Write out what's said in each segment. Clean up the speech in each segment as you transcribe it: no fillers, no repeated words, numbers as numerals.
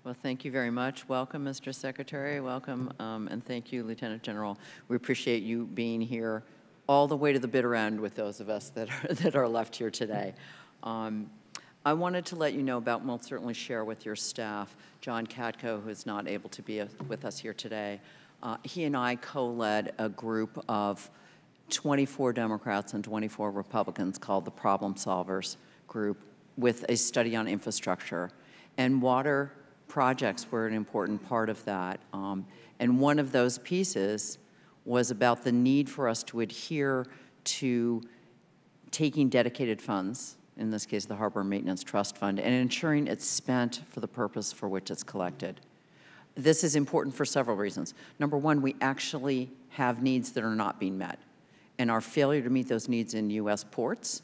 Well, thank you very much. Welcome, Mr. Secretary. Welcome, and thank you, Lieutenant General. We appreciate you being here all the way to the bitter end with those of us that are left here today. I wanted to let you know about, and we'll certainly share with your staff, John Katko, who is not able to be with us here today. He and I co-led a group of 24 Democrats and 24 Republicans called the Problem Solvers Group with a study on infrastructure. And water projects were an important part of that. And one of those pieces was about the need for us to adhere to taking dedicated funds, in this case the Harbor Maintenance Trust Fund, and ensuring it's spent for the purpose for which it's collected. This is important for several reasons. Number one, we actually have needs that are not being met. And our failure to meet those needs in U.S. ports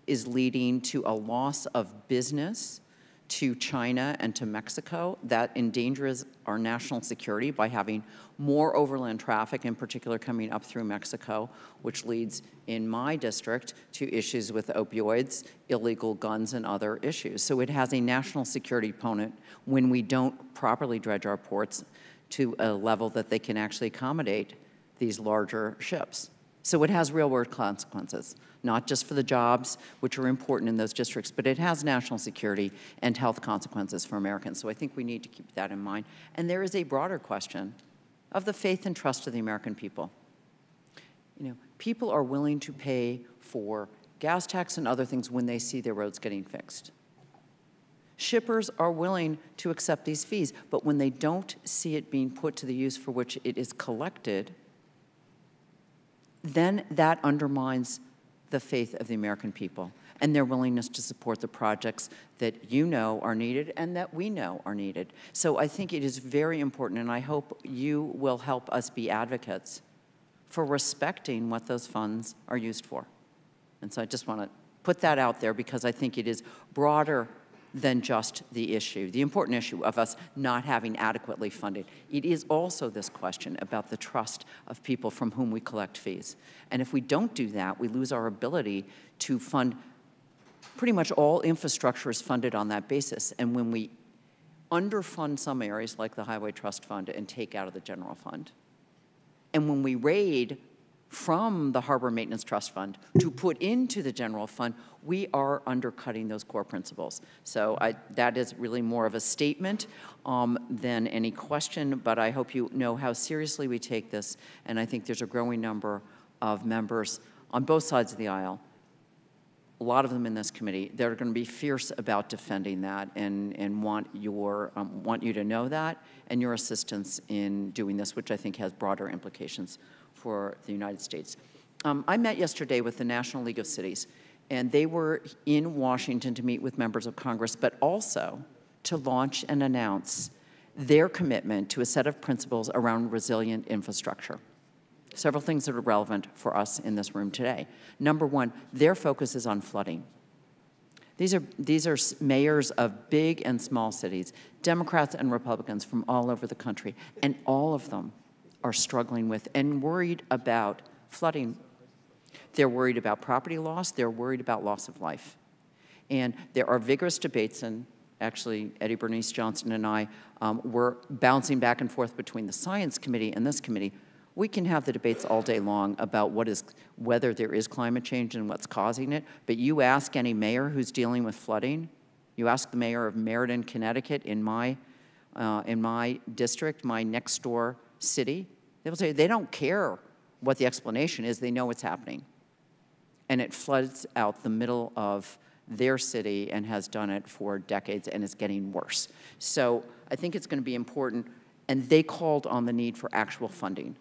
is leading to a loss of business to China and to Mexico that endangers our national security by having more overland traffic, in particular coming up through Mexico, which leads in my district to issues with opioids, illegal guns, and other issues. So it has a national security component when we don't properly dredge our ports to a level that they can actually accommodate these larger ships. So it has real-world consequences, not just for the jobs, which are important in those districts, but it has national security and health consequences for Americans. So I think we need to keep that in mind. And there is a broader question of the faith and trust of the American people. You know, people are willing to pay for gas tax and other things when they see their roads getting fixed. Shippers are willing to accept these fees, but when they don't see it being put to the use for which it is collected, then that undermines the faith of the American people and their willingness to support the projects that you know are needed and that we know are needed. So I think it is very important, and I hope you will help us be advocates for respecting what those funds are used for. And so I just want to put that out there because I think it is broader than just the issue, the important issue of us not having adequately funded. It is also this question about the trust of people from whom we collect fees. And if we don't do that, we lose our ability to fund, pretty much all infrastructure is funded on that basis. And when we underfund some areas like the Highway Trust Fund and take out of the general fund, and when we raid from the Harbor Maintenance Trust Fund to put into the general fund, we are undercutting those core principles. So that is really more of a statement than any question, but I hope you know how seriously we take this, and I think there's a growing number of members on both sides of the aisle, a lot of them in this committee, that are going to be fierce about defending that and want you to know that and your assistance in doing this, which I think has broader implications for the United States. I met yesterday with the National League of Cities, and they were in Washington to meet with members of Congress, but also to launch and announce their commitment to a set of principles around resilient infrastructure. Several things that are relevant for us in this room today. Number one, their focus is on flooding. These are mayors of big and small cities, Democrats and Republicans from all over the country, and all of them are struggling with and worried about flooding. They're worried about property loss. They're worried about loss of life. And there are vigorous debates, and actually Eddie Bernice Johnson and I were bouncing back and forth between the Science Committee and this committee. We can have the debates all day long about whether there is climate change and what's causing it, but you ask any mayor who's dealing with flooding, you ask the mayor of Meriden, Connecticut, in my district, my next door city, they will say they don't care what the explanation is, they know what's happening. And it floods out the middle of their city and has done it for decades and is getting worse. So I think it's going to be important, and they called on the need for actual funding.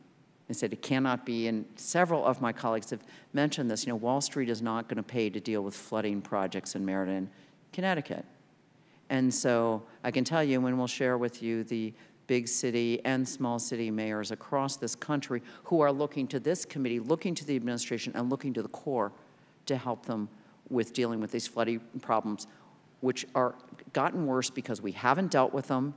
They said it cannot be, and several of my colleagues have mentioned this, Wall Street is not going to pay to deal with flooding projects in Meriden, Connecticut. And so I can tell you, and we'll share with you the big city and small city mayors across this country who are looking to this committee, looking to the administration, and looking to the Corps to help them with dealing with these flooding problems, which are gotten worse because we haven't dealt with them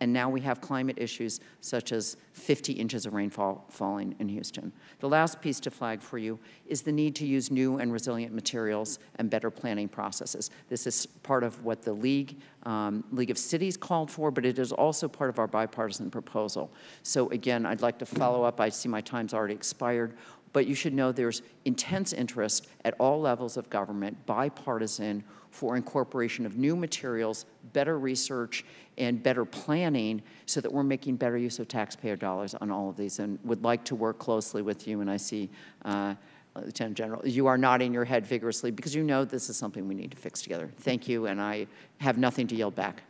And now we have climate issues such as 50 inches of rainfall falling in Houston. The last piece to flag for you is the need to use new and resilient materials and better planning processes. This is part of what the League of Cities called for, but it is also part of our bipartisan proposal. So again, I'd like to follow up. I see my time's already expired. But you should know there's intense interest at all levels of government, bipartisan, for incorporation of new materials, better research, and better planning so that we're making better use of taxpayer dollars on all of these, and would like to work closely with you. And I see Lieutenant General, you are nodding your head vigorously because you know this is something we need to fix together. Thank you, and I have nothing to yield back.